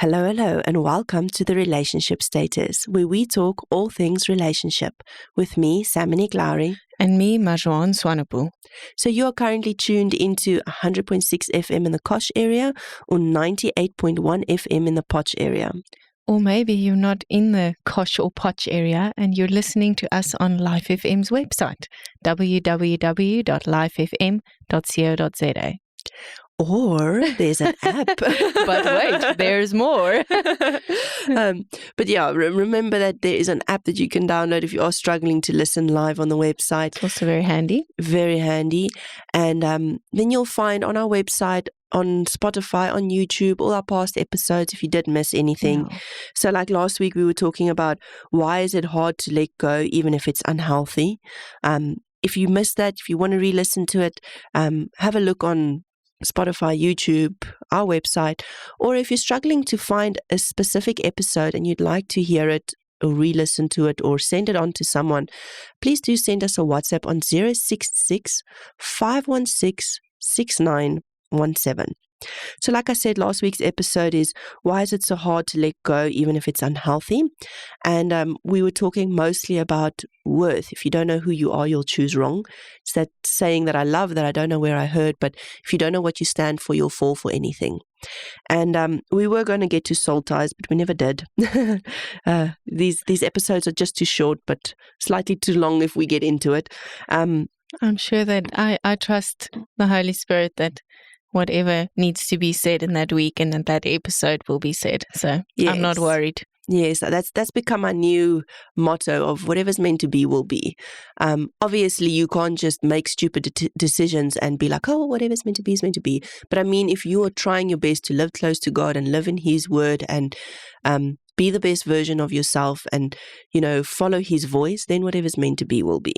Hello, hello, and welcome to the Relationship Status, where we talk all things relationship with me, Samini Glowry. And me, Marjwan Swanepoel. So you are currently tuned into 100.6 FM in the Kosh area or 98.1 FM in the Potch area. Or maybe you're not in the Kosh or Potch area and you're listening to us on Life FM's website, www.lifefm.co.za. Or there's an app. But wait, there's more. But yeah, remember that there is an app that you can download if you are struggling to listen live on the website. It's also very handy. Very handy. And then you'll find on our website, on Spotify, on YouTube, all our past episodes if you did miss anything. No. So like last week, we were talking about why is it hard to let go even if it's unhealthy. If you missed that, if you want to re-listen to it, have a look on Spotify, YouTube, our website, or if you're struggling to find a specific episode and you'd like to hear it or re-listen to it or send it on to someone, please do send us a WhatsApp on 066 516 6917. So like I said, last week's episode is why is it so hard to let go even if it's unhealthy? And we were talking mostly about worth. If you don't know who you are, you'll choose wrong. It's that saying that I love that I don't know where I heard, but if you don't know what you stand for, you'll fall for anything. And we were going to get to soul ties, but we never did. These episodes are just too short, but slightly too long if we get into it. I'm sure that I trust the Holy Spirit that whatever needs to be said in that week and in that episode will be said. So yes. I'm not worried. Yes, that's become my new motto of whatever's meant to be will be. Obviously, you can't just make stupid decisions and be like, oh, whatever's meant to be is meant to be. But I mean, if you are trying your best to live close to God and live in His Word and be the best version of yourself and, follow His voice, then whatever's meant to be will be.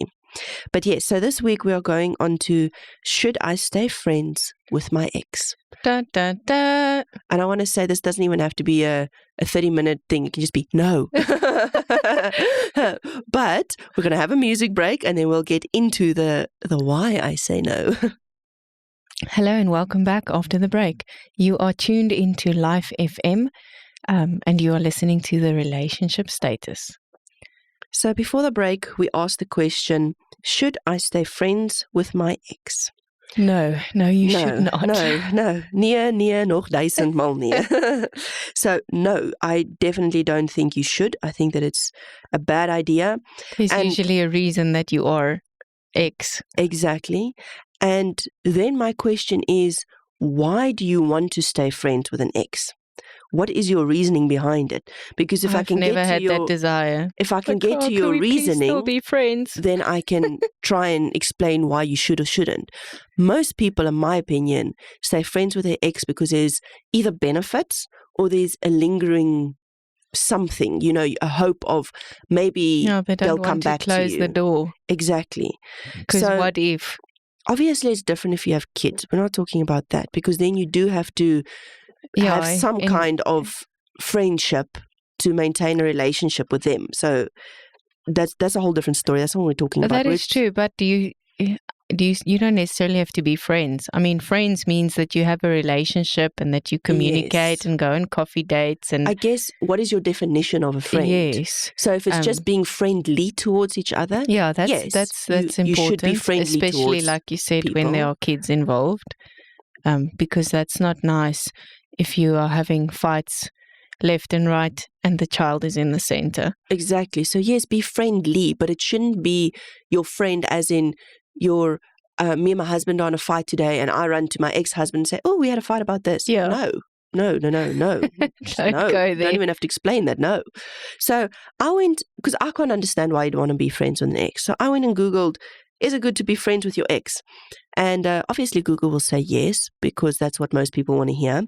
But yes, so this week we are going on to should I stay friends with my ex? Da, da, da. And I want to say this doesn't even have to be a 30-minute thing. It can just be no. But we're going to have a music break and then we'll get into the why I say no. Hello and welcome back after the break. You are tuned into Life FM and you are listening to the Relationship Status. So before the break, we asked the question, should I stay friends with my ex? No, you should not. No. Nee, nog 1000-mal nee. So no, I definitely don't think you should. I think that it's a bad idea. There's usually a reason that you are ex. Exactly. And then my question is, why do you want to stay friends with an ex? What is your reasoning behind it? Because if I can never get to had that desire. If I can get to your reasoning, still be friends? Then I can try and explain why you should or shouldn't. Most people, in my opinion, stay friends with their ex because there's either benefits or there's a lingering something, a hope of maybe they'll come back to you. Close the door. Exactly. Because what if? Obviously, it's different if you have kids. We're not talking about that because then you do have to have some kind of friendship to maintain a relationship with them. So that's a whole different story. That's what we're talking about. That is true, but you don't necessarily have to be friends. I mean, friends means that you have a relationship and that you communicate and go on coffee dates. And I guess, what is your definition of a friend? Yes. So if it's just being friendly towards each other, yeah, that's important. You should be friendly, especially like you said, people. When there are kids involved, because that's not nice if you are having fights left and right and the child is in the center. Exactly. So yes, be friendly, but it shouldn't be your friend as in me and my husband are on a fight today and I run to my ex-husband and say, oh, we had a fight about this. Yeah. No. Don't go there. Don't even have to explain that. No. So I went, because I can't understand why you'd want to be friends with an ex. So I went and Googled, is it good to be friends with your ex? And obviously Google will say yes, because that's what most people want to hear.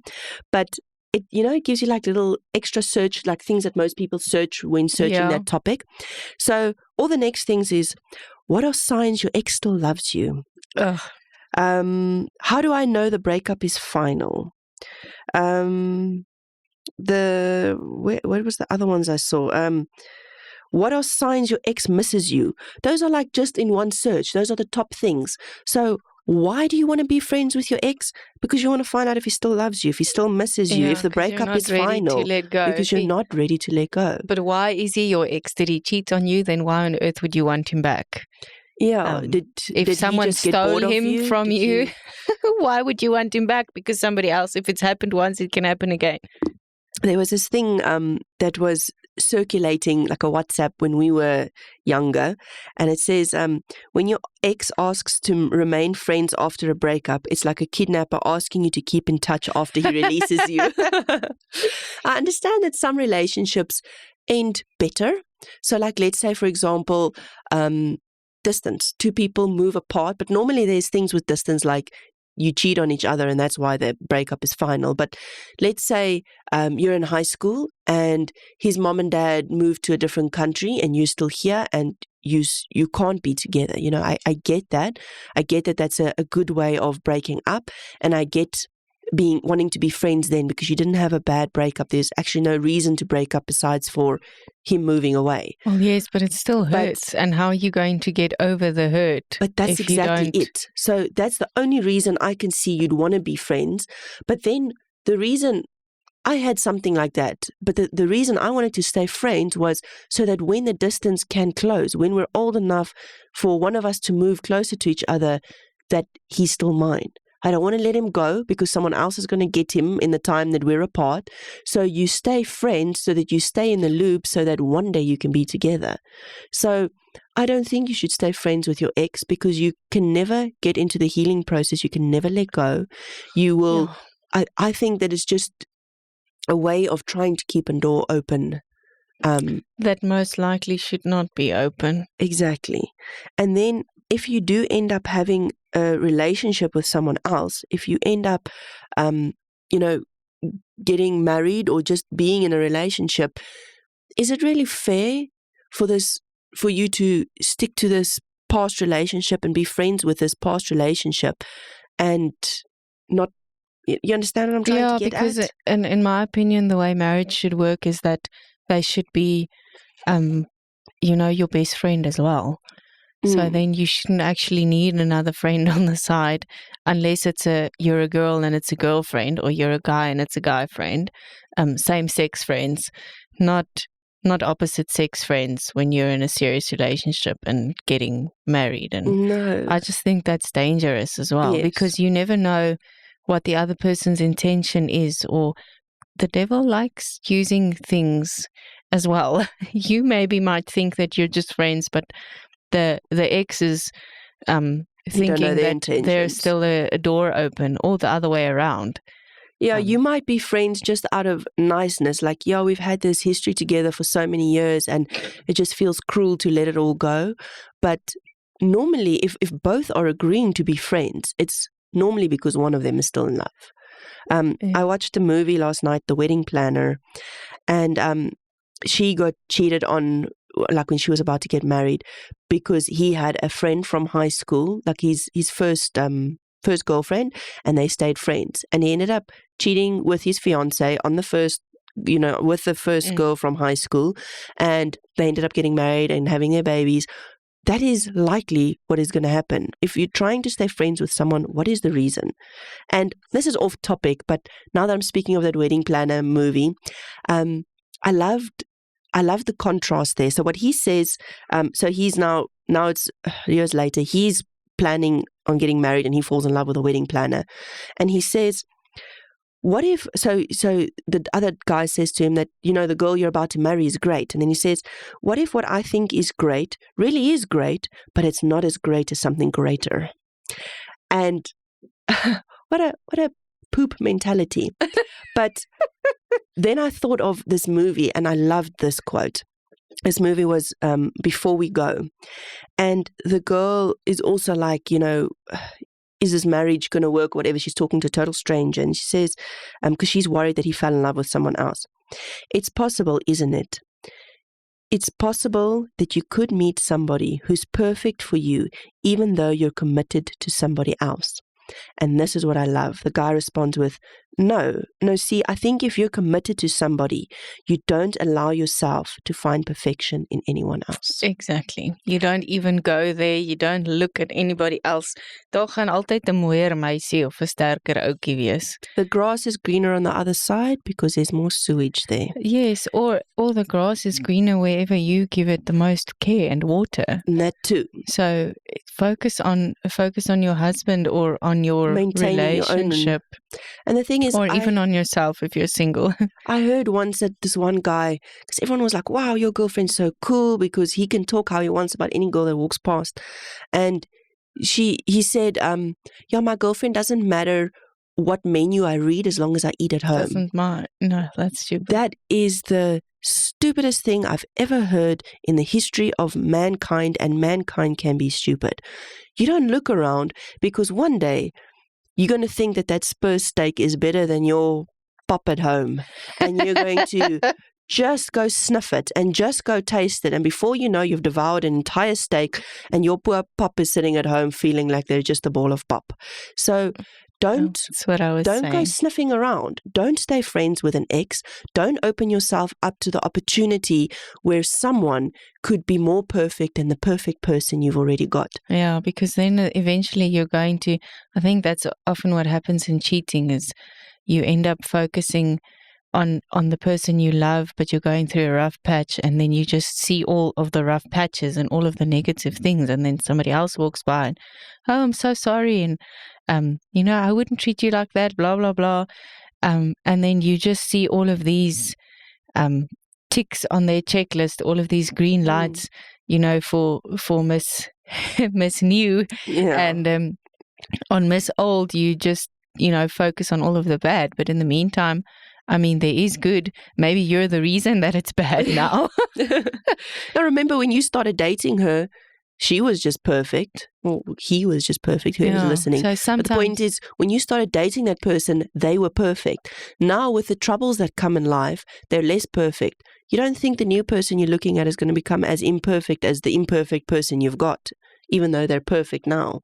But it gives you like little extra search, like things that most people search when searching that topic. So all the next things is, what are signs your ex still loves you? Ugh. How do I know the breakup is final? What was the other ones I saw? What are signs your ex misses you? Those are like just in one search. Those are the top things. So Why do you want to be friends with your ex? Because you want to find out if he still loves you, if he still misses you, if the 'cause you're breakup not is ready final. to let go. Because you're not ready to let go. But why is he your ex? Did he cheat on you? Then why on earth would you want him back? Yeah. If did someone he just get bored stole of him you? from Did you, why would you want him back? Because somebody else, if it's happened once, it can happen again. There was this thing that was circulating like a WhatsApp when we were younger, and it says when your ex asks to remain friends after a breakup, it's like a kidnapper asking you to keep in touch after he releases you. I understand that some relationships end better. So like, let's say, for example, distance. Two people move apart, but normally there's things with distance like you cheat on each other and that's why the breakup is final. But let's say you're in high school and his mom and dad moved to a different country and you're still here and you can't be together. You know, I get that. I get that that's a good way of breaking up, and I get wanting to be friends then because you didn't have a bad breakup. There's actually no reason to break up besides for him moving away. Well, yes, but it still hurts. And how are you going to get over the hurt? But that's exactly it. So that's the only reason I can see you'd want to be friends. But then the reason I had something like that, but the reason I wanted to stay friends was so that when the distance can close, when we're old enough for one of us to move closer to each other, that he's still mine. I don't want to let him go because someone else is going to get him in the time that we're apart. So you stay friends so that you stay in the loop so that one day you can be together. So I don't think you should stay friends with your ex because you can never get into the healing process. You can never let go. You will. Yeah. I think that it's just a way of trying to keep a door open. That most likely should not be open. Exactly. And then if you do end up having a relationship with someone else, if you end up, getting married or just being in a relationship, is it really fair for you to stick to this past relationship and be friends with this past relationship and not, you understand what I'm trying to get at? Yeah, because in my opinion, the way marriage should work is that they should be, your best friend as well. So then you shouldn't actually need another friend on the side unless you're a girl and it's a girlfriend, or you're a guy and it's a guy friend. Same sex friends, not opposite sex friends when you're in a serious relationship and getting married. And no. I just think that's dangerous as well, Yes. because you never know what the other person's intention is, or the devil likes using things as well. You maybe might think that you're just friends, but the ex is thinking that there's still a door open, or the other way around. Yeah, you might be friends just out of niceness, like, yeah, we've had this history together for so many years and it just feels cruel to let it all go. But normally, if both are agreeing to be friends, it's normally because one of them is still in love. I watched a movie last night, The Wedding Planner, and she got cheated on, like when she was about to get married, because he had a friend from high school, like his first girlfriend, and they stayed friends. And he ended up cheating with his fiance on the first, with the first girl from high school, and they ended up getting married and having their babies. That is likely what is going to happen. If you're trying to stay friends with someone, what is the reason? And this is off topic, but now that I'm speaking of that Wedding Planner movie, I loved the contrast there. So what he says, so he's now it's years later, he's planning on getting married and he falls in love with a wedding planner. And he says, what if, so the other guy says to him that, the girl you're about to marry is great. And then he says, what if what I think is great really is great, but it's not as great as something greater? And what a poop mentality. But then I thought of this movie and I loved this quote. This movie was Before We Go. And the girl is also like, is this marriage going to work, whatever? She's talking to a total stranger. And she says, because she's worried that he fell in love with someone else. It's possible, isn't it? It's possible that you could meet somebody who's perfect for you, even though you're committed to somebody else. And this is what I love. The guy responds with, no, see, I think if you're committed to somebody, you don't allow yourself to find perfection in anyone else. Exactly. You don't even go there. You don't look at anybody else. Daar gaan altyd 'n mooier meisie of 'n sterker ouetjie wees. The grass is greener on the other side because there's more sewage there. Yes, or the grass is greener wherever you give it the most care and water. And that too. So focus on your husband or on your Maintaining your own- relationship, And the thing is, or even on yourself if you're single. I heard once that this one guy, because everyone was like, wow, your girlfriend's so cool because he can talk how he wants about any girl that walks past. And he said, yeah, my girlfriend doesn't matter what menu I read as long as I eat at home. Doesn't mind. No, that's stupid. That is the stupidest thing I've ever heard in the history of mankind, and mankind can be stupid. You don't look around because one day you're going to think that Spurs steak is better than your pop at home, and you're going to just go sniff it and just go taste it, and before you know, you've devoured an entire steak and your poor pop is sitting at home feeling like they're just a ball of pop. So That's what I was don't saying. go sniffing around. Don't stay friends with an ex. Don't open yourself up to the opportunity where someone could be more perfect than the perfect person you've already got. Yeah, because then eventually you're going to, I think that's often what happens in cheating is you end up focusing on the person you love, but you're going through a rough patch, and then you just see all of the rough patches and all of the negative things, and then somebody else walks by and, oh, I'm so sorry, and I wouldn't treat you like that, blah blah blah, and then you just see all of these ticks on their checklist, all of these green lights, for Miss New, Yeah. and on Miss Old, you just focus on all of the bad, but in the meantime, I mean, there is good. Maybe you're the reason that it's bad now. Now, remember when you started dating her, she was just perfect. Well, he was just perfect, whoever's listening. So But sometimes, the point is, when you started dating that person, they were perfect. Now, with the troubles that come in life, they're less perfect. You don't think the new person you're looking at is going to become as imperfect as the imperfect person you've got, even though they're perfect now.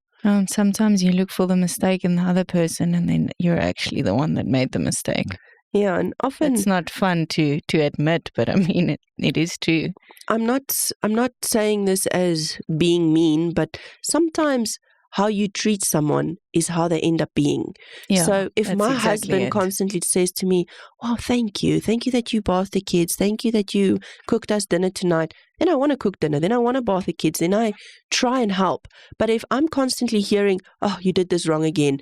sometimes you look for the mistake in the other person, and then you're actually the one that made the mistake. Yeah, and often It's not fun to admit, but I mean, it is true. I'm not saying this as being mean, but sometimes how you treat someone is how they end up being. Yeah, So if that's my exactly husband it. constantly says to me, "Wow, thank you that you bathed the kids, thank you that you cooked us dinner tonight," then I want to cook dinner, then I want to bath the kids, then I try and help. But if I'm constantly hearing, "Oh, you did this wrong again,"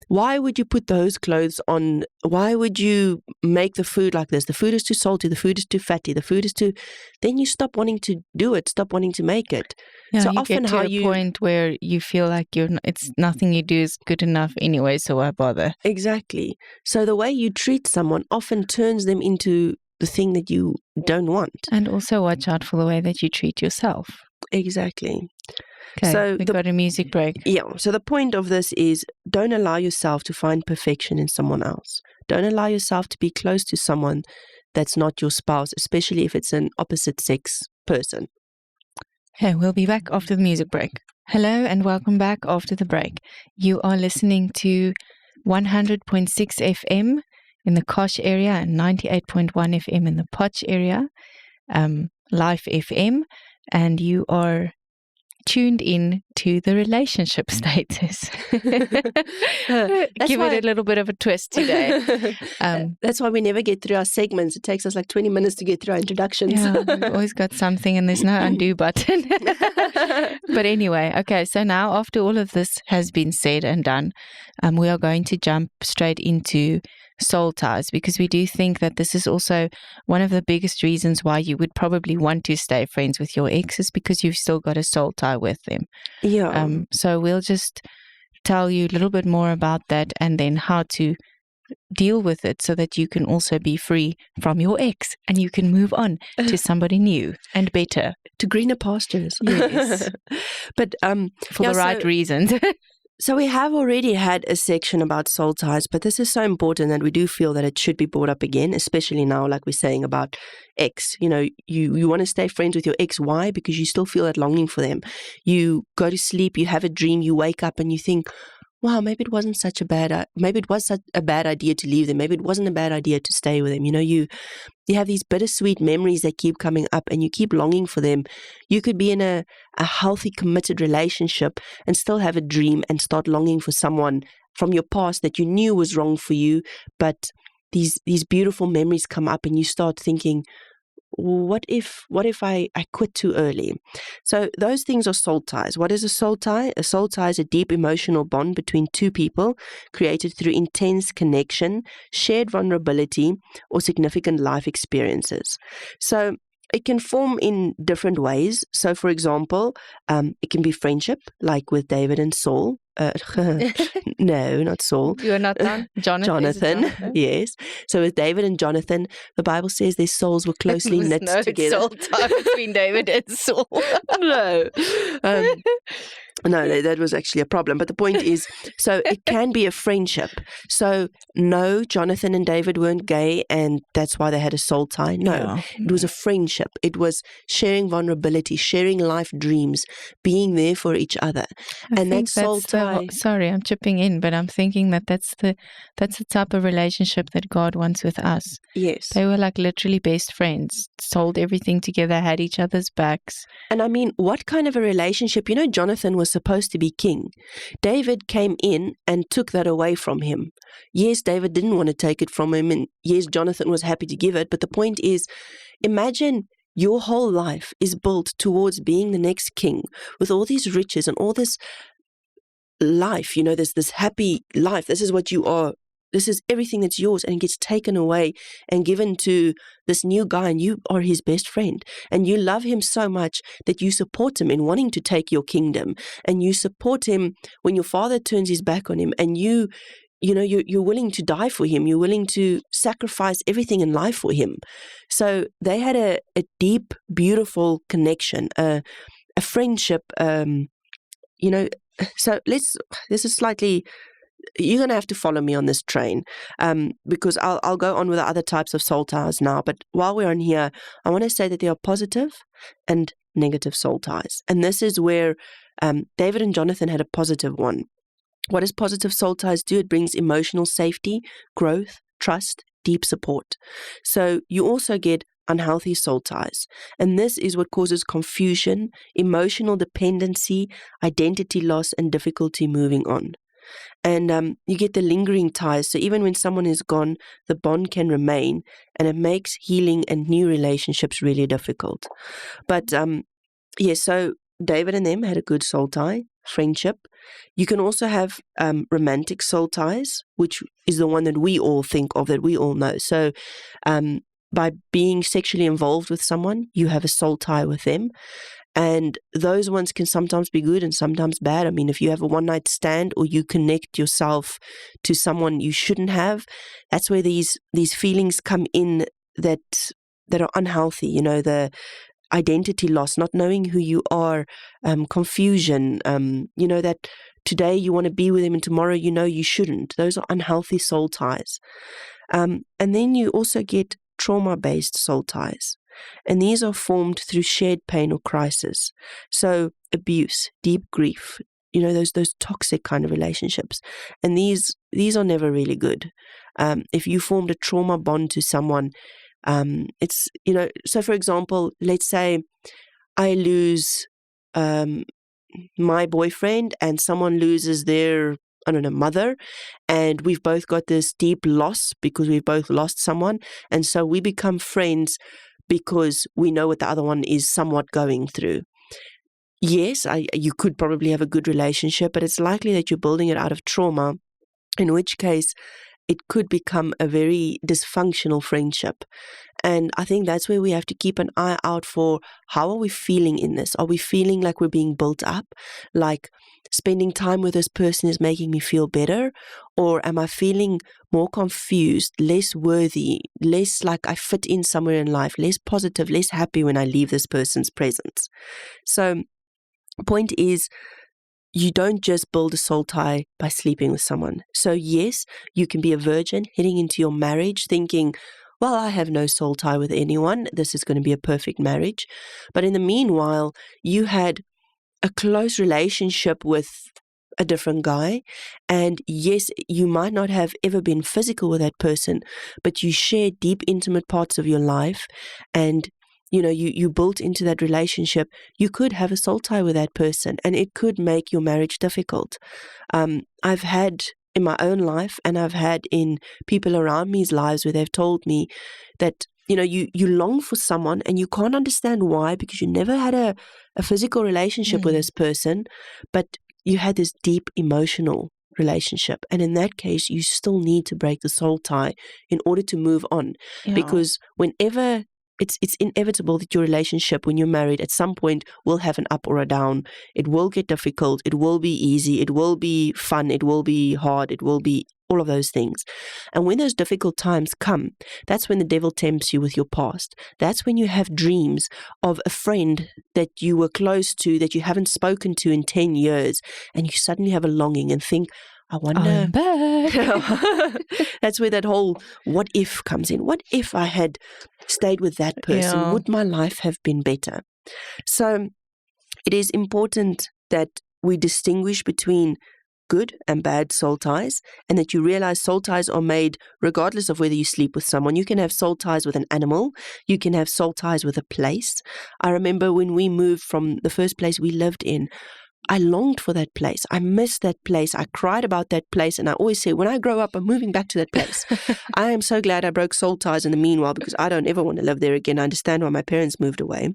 why would you put those clothes on? Why would you make the food like this? The food is too salty. The food is too fatty. The food is too... Then you stop wanting to do it. Stop wanting to make it. Yeah, So you often get to how a you- point where you feel like it's nothing you do is good enough anyway, so why bother? Exactly. So the way you treat someone often turns them into the thing that you don't want. And also watch out for the way that you treat yourself. Exactly. Okay, So we the- got a music break. Yeah. So the point of this is, don't allow yourself to find perfection in someone else. Don't allow yourself to be close to someone that's not your spouse, especially if it's an opposite sex person. Okay, we'll be back after the music break. Hello and welcome back after the break. You are listening to 100.6 FM in the Kosh area and 98.1 FM in the Potch area, Life FM, and you are tuned in to the relationship status. Give it a little bit of a twist today. That's why we never get through our segments. It takes us like 20 minutes to get through our introductions. Yeah, we've always got something and there's no undo button. But anyway, okay, so now after all of this has been said and done, we are going to jump straight into soul ties, because we do think that this is also one of the biggest reasons why you would probably want to stay friends with your ex, is because you've still got a soul tie with them. Yeah. So we'll just tell you a little bit more about that and then how to deal with it so that you can also be free from your ex and you can move on to somebody new and better. To greener pastures. Yes. But For Yeah, the right so- reasons. So we have already had a section about soul ties, but this is so important that we do feel that it should be brought up again, especially now, like we're saying about ex. You know, you want to stay friends with your ex. Why? Because you still feel that longing for them. You go to sleep, you have a dream, you wake up and you think, wow, maybe it wasn't such a maybe it was such a bad idea to leave them. Maybe it wasn't a bad idea to stay with them. You have these bittersweet memories that keep coming up and you keep longing for them. You could be in a healthy, committed relationship and still have a dream and start longing for someone from your past that you knew was wrong for you. But these beautiful memories come up and you start thinking, what if I quit too early? So those things are soul ties. What is a soul tie? A soul tie is a deep emotional bond between two people created through intense connection, shared vulnerability, or significant life experiences. So it can form in different ways. So, for example, it can be friendship, like with David and Saul. No, not Saul. Jonathan. Jonathan. Yes. So with David and Jonathan, the Bible says their souls were closely knit together. Soul tie between David and Saul. No. No, that was actually a problem. But the point is, so it can be a friendship. So no, Jonathan and David weren't gay and that's why they had a soul tie. No, it was a friendship. It was sharing vulnerability, sharing life dreams, being there for each other. And that soul tie. Sorry, I'm chipping in, but I'm thinking that's the type of relationship that God wants with us. Yes. They were like literally best friends, sold everything together, had each other's backs. And I mean, what kind of a relationship? Jonathan was supposed to be king. David came in and took that away from him. Yes, David didn't want to take it from him, and yes, Jonathan was happy to give it. But the point is, imagine your whole life is built towards being the next king with all these riches and all this life, this happy life. This is what you are. This is everything that's yours, and it gets taken away and given to this new guy, and you are his best friend, and you love him so much that you support him in wanting to take your kingdom, and you support him when your father turns his back on him, and you're willing to die for him. You're willing to sacrifice everything in life for him. So they had a deep, beautiful connection, a friendship. So this is slightly. You're going to have to follow me on this train, because I'll go on with the other types of soul ties now. But while we're on here, I want to say that there are positive and negative soul ties. And this is where David and Jonathan had a positive one. What does positive soul ties do? It brings emotional safety, growth, trust, deep support. So you also get unhealthy soul ties. And this is what causes confusion, emotional dependency, identity loss, and difficulty moving on. And you get the lingering ties. So even when someone is gone, the bond can remain, and it makes healing and new relationships really difficult. But so David and them had a good soul tie, friendship. You can also have romantic soul ties, which is the one that we all think of, that we all know. So by being sexually involved with someone, you have a soul tie with them. And those ones can sometimes be good and sometimes bad. I mean, if you have a one-night stand or you connect yourself to someone you shouldn't have, that's where these feelings come in that are unhealthy. The identity loss, not knowing who you are, confusion, that today you want to be with him and tomorrow you shouldn't. Those are unhealthy soul ties. And then you also get trauma-based soul ties. And these are formed through shared pain or crisis. So abuse, deep grief, those toxic kind of relationships. And these are never really good. If you formed a trauma bond to someone, it's, so for example, let's say I lose my boyfriend and someone loses their, mother, and we've both got this deep loss because we've both lost someone. And so we become friends because we know what the other one is somewhat going through. Yes, you could probably have a good relationship, but it's likely that you're building it out of trauma, in which case it could become a very dysfunctional friendship. And I think that's where we have to keep an eye out for, how are we feeling in this? Are we feeling like we're being built up? Like spending time with this person is making me feel better? Or am I feeling more confused, less worthy, less like I fit in somewhere in life, less positive, less happy when I leave this person's presence? So the point is, you don't just build a soul tie by sleeping with someone. So yes, you can be a virgin heading into your marriage thinking, well, I have no soul tie with anyone. This is going to be a perfect marriage. But in the meanwhile, you had a close relationship with a different guy. And yes, you might not have ever been physical with that person, but you share deep, intimate parts of your life. And, you built into that relationship. You could have a soul tie with that person, and it could make your marriage difficult. I've had in my own life, and I've had in people around me's lives where they've told me that, you long for someone and you can't understand why, because you never had a physical relationship with this person, but you had this deep emotional relationship. And in that case, you still need to break the soul tie in order to move on. Yeah. Because whenever it's inevitable that your relationship, when you're married, at some point will have an up or a down. It will get difficult. It will be easy. It will be fun. It will be hard. It will be all of those things. And when those difficult times come, that's when the devil tempts you with your past. That's when you have dreams of a friend that you were close to, that you haven't spoken to in 10 years, and you suddenly have a longing and think, I wonder. I'm back. That's where that whole what if comes in. What if I had stayed with that person? Yeah. Would my life have been better? So it is important that we distinguish between good and bad soul ties, and that you realize soul ties are made regardless of whether you sleep with someone. You can have soul ties with an animal. You can have soul ties with a place. I remember when we moved from the first place we lived in, I longed for that place. I missed that place. I cried about that place. And I always say, when I grow up, I'm moving back to that place. I am so glad I broke soul ties in the meanwhile, because I don't ever want to live there again. I understand why my parents moved away.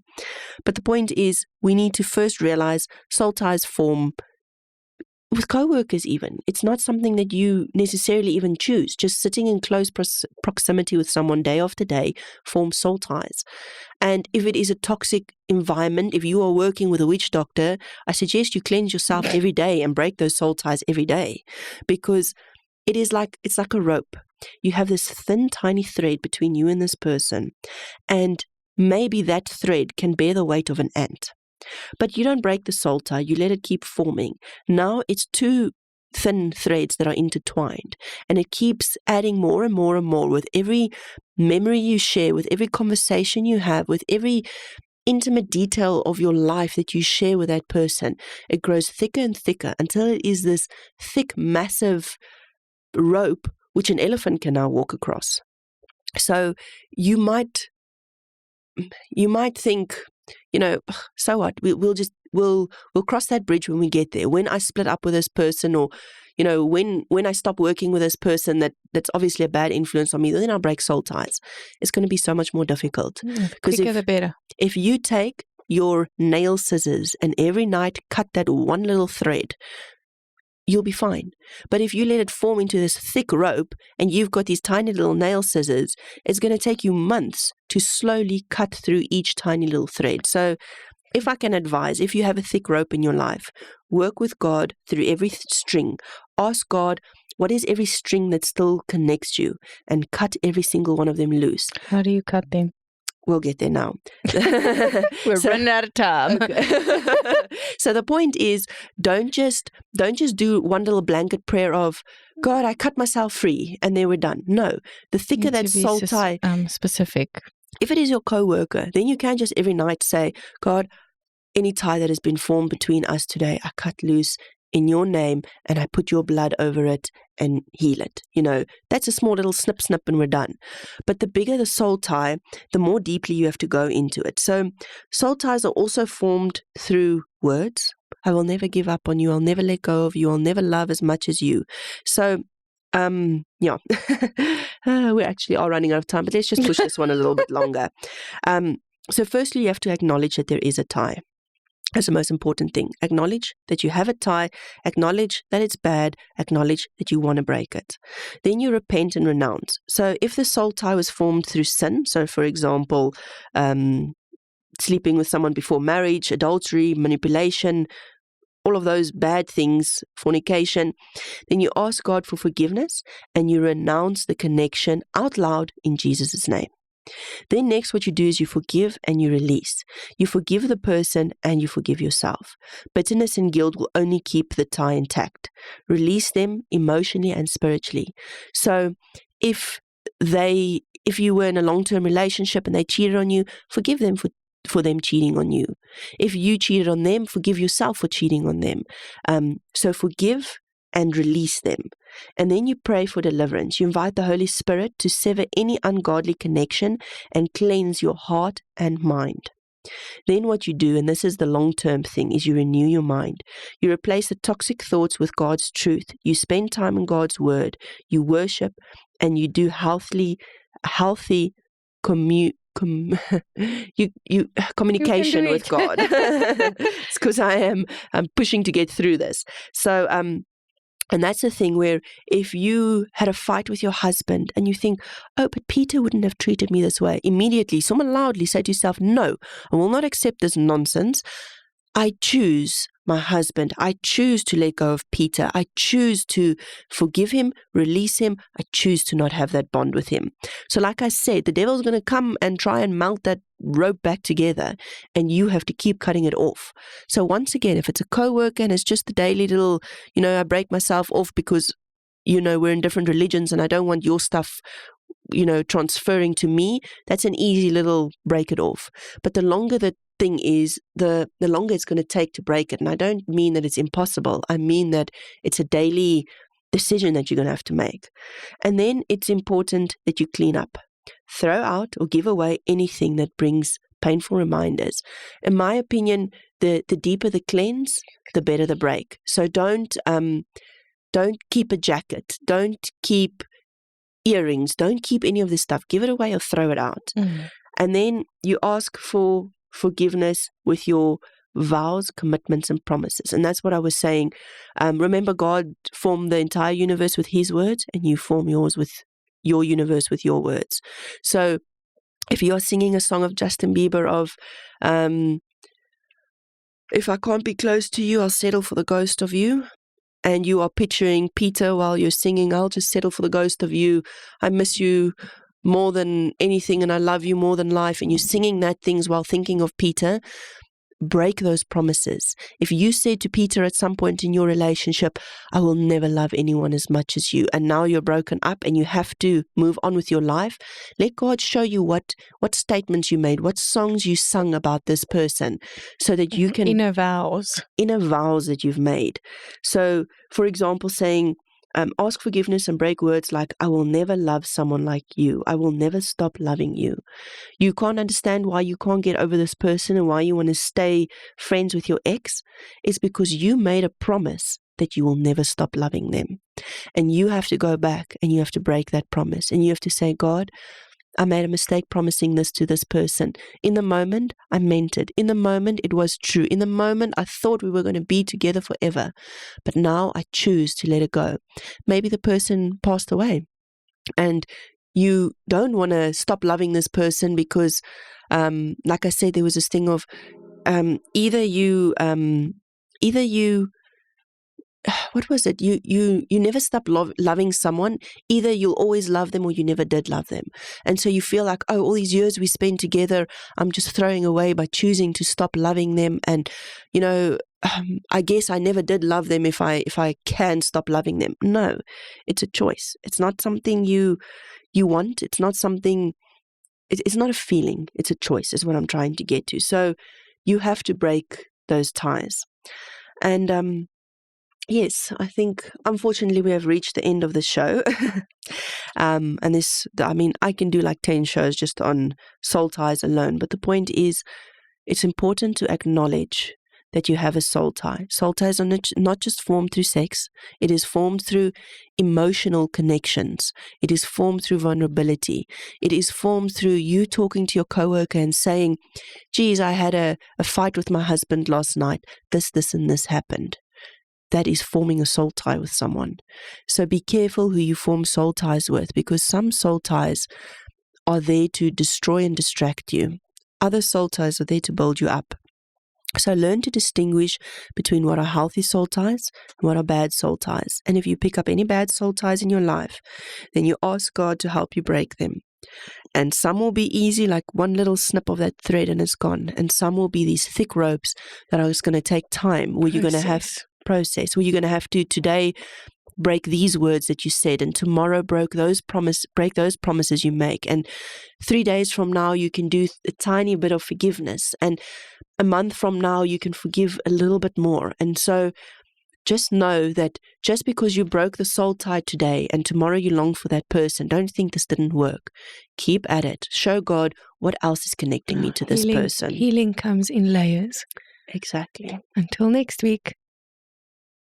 But the point is, we need to first realize soul ties form with co-workers even. It's not something that you necessarily even choose. Just sitting in close proximity with someone day after day forms soul ties. And if it is a toxic environment, if you are working with a witch doctor, I suggest you cleanse yourself every day and break those soul ties every day, because it's like a rope. You have this thin, tiny thread between you and this person, and maybe that thread can bear the weight of an ant. But you don't break the soul tie, you let it keep forming. Now it's two thin threads that are intertwined, and it keeps adding more and more and more with every memory you share, with every conversation you have, with every intimate detail of your life that you share with that person. It grows thicker and thicker until it is this thick, massive rope which an elephant can now walk across. So you might think, so what? We'll cross that bridge when we get there. When I split up with this person, or when I stop working with this person that's obviously a bad influence on me, then I'll break soul ties. It's going to be so much more difficult. Because the better. If you take your nail scissors and every night cut that one little thread, you'll be fine. But if you let it form into this thick rope and you've got these tiny little nail scissors, it's going to take you months to slowly cut through each tiny little thread. So if I can advise, if you have a thick rope in your life, work with God through every string. Ask God, what is every string that still connects you? And cut every single one of them loose. How do you cut them? We'll get there now. We're running out of time. Okay. So the point is, don't just do one little blanket prayer of, God, I cut myself free, and then we're done. No, the thicker that soul tie, specific. If it is your co-worker, then you can just every night say, God, any tie that has been formed between us today, I cut loose in your name, and I put your blood over it and heal it. That's a small little snip and we're done. But the bigger the soul tie, the more deeply you have to go into it. So soul ties are also formed through words. I will never give up on you. I'll never let go of you. I'll never love as much as you. So, yeah, we actually are running out of time, but let's just push this one a little bit longer. So firstly, you have to acknowledge that there is a tie. That's the most important thing. Acknowledge that you have a tie, acknowledge that it's bad, acknowledge that you want to break it. Then you repent and renounce. So if the soul tie was formed through sin, so for example, sleeping with someone before marriage, adultery, manipulation, all of those bad things, fornication, then you ask God for forgiveness and you renounce the connection out loud in Jesus' name. Then next, what you do is you forgive and you release. You forgive the person and you forgive yourself. Bitterness and guilt will only keep the tie intact. Release them emotionally and spiritually. So if you were in a long-term relationship and they cheated on you, forgive them for for them cheating on you. If you cheated on them, forgive yourself for cheating on them. So forgive and release them. And then you pray for deliverance. You invite the Holy Spirit to sever any ungodly connection and cleanse your heart and mind. Then what you do, and this is the long-term thing, is you renew your mind. You replace the toxic thoughts with God's truth. You spend time in God's word. You worship, and you do healthy communication with God. It's because I'm pushing to get through this. So and that's the thing where if you had a fight with your husband and you think, oh, but Peter wouldn't have treated me this way, immediately, someone loudly say to yourself, no, I will not accept this nonsense. I choose my husband. I choose to let go of Peter. I choose to forgive him, release him. I choose to not have that bond with him. So like I said, the devil's going to come and try and melt that rope back together, and you have to keep cutting it off. So once again, if it's a coworker and it's just the daily little, I break myself off because, we're in different religions and I don't want your stuff, transferring to me, that's an easy little break it off. But the longer the thing is, the longer it's going to take to break it. And I don't mean that it's impossible. I mean that it's a daily decision that you're going to have to make. And then it's important that you clean up. Throw out or give away anything that brings painful reminders. In my opinion, the deeper the cleanse, the better the break. So don't keep a jacket. Don't keep earrings. Don't keep any of this stuff. Give it away or throw it out. And then you ask for forgiveness with your vows, commitments, and promises. And that's what I was saying. Remember, God formed the entire universe with His words, and you form yours with your universe with your words. So if you're singing a song of Justin Bieber of, if I can't be close to you, I'll settle for the ghost of you. And you are picturing Peter while you're singing, I'll just settle for the ghost of you. I miss you more than anything and I love you more than life. And you're singing that things while thinking of Peter. Break those promises. If you said to Peter at some point in your relationship, I will never love anyone as much as you, and now you're broken up and you have to move on with your life, let God show you what statements you made, what songs you sung about this person, so that you can... Inner vows that you've made. So, for example, saying, ask forgiveness and break words like, I will never love someone like you. I will never stop loving you. You can't understand why you can't get over this person and why you want to stay friends with your ex. It's because you made a promise that you will never stop loving them. And you have to go back and you have to break that promise. And you have to say, God, I made a mistake promising this to this person. In the moment, I meant it. In the moment, it was true. In the moment, I thought we were going to be together forever. But now I choose to let it go. Maybe the person passed away and you don't want to stop loving this person because, like I said, there was this thing of either you what was it? You never stop loving someone. Either you'll always love them or you never did love them. And so you feel like, oh, all these years we spent together, I'm just throwing away by choosing to stop loving them. And, I guess I never did love them if I can stop loving them. No, it's a choice. It's not something you want. It's not something, it's not a feeling. It's a choice is what I'm trying to get to. So you have to break those ties. And, yes, I think, unfortunately, we have reached the end of the show. And I can do like 10 shows just on soul ties alone. But the point is, it's important to acknowledge that you have a soul tie. Soul ties are not just formed through sex. It is formed through emotional connections. It is formed through vulnerability. It is formed through you talking to your coworker and saying, geez, I had a fight with my husband last night. This, and this happened. That is forming a soul tie with someone. So be careful who you form soul ties with, because some soul ties are there to destroy and distract you. Other soul ties are there to build you up. So learn to distinguish between what are healthy soul ties and what are bad soul ties. And if you pick up any bad soul ties in your life, then you ask God to help you break them. And some will be easy, like one little snip of that thread and it's gone. And some will be these thick ropes that are just going to take time, where you're going to have process, where you're going to have to today break these words that you said, and tomorrow break those promises you make, and 3 days from now you can do a tiny bit of forgiveness, and a month from now you can forgive a little bit more. And so just know that just because you broke the soul tie today and tomorrow you long for that person, don't think this didn't work. Keep at it. Show God what else is connecting me to this person. Healing comes in layers. Exactly. Until next week.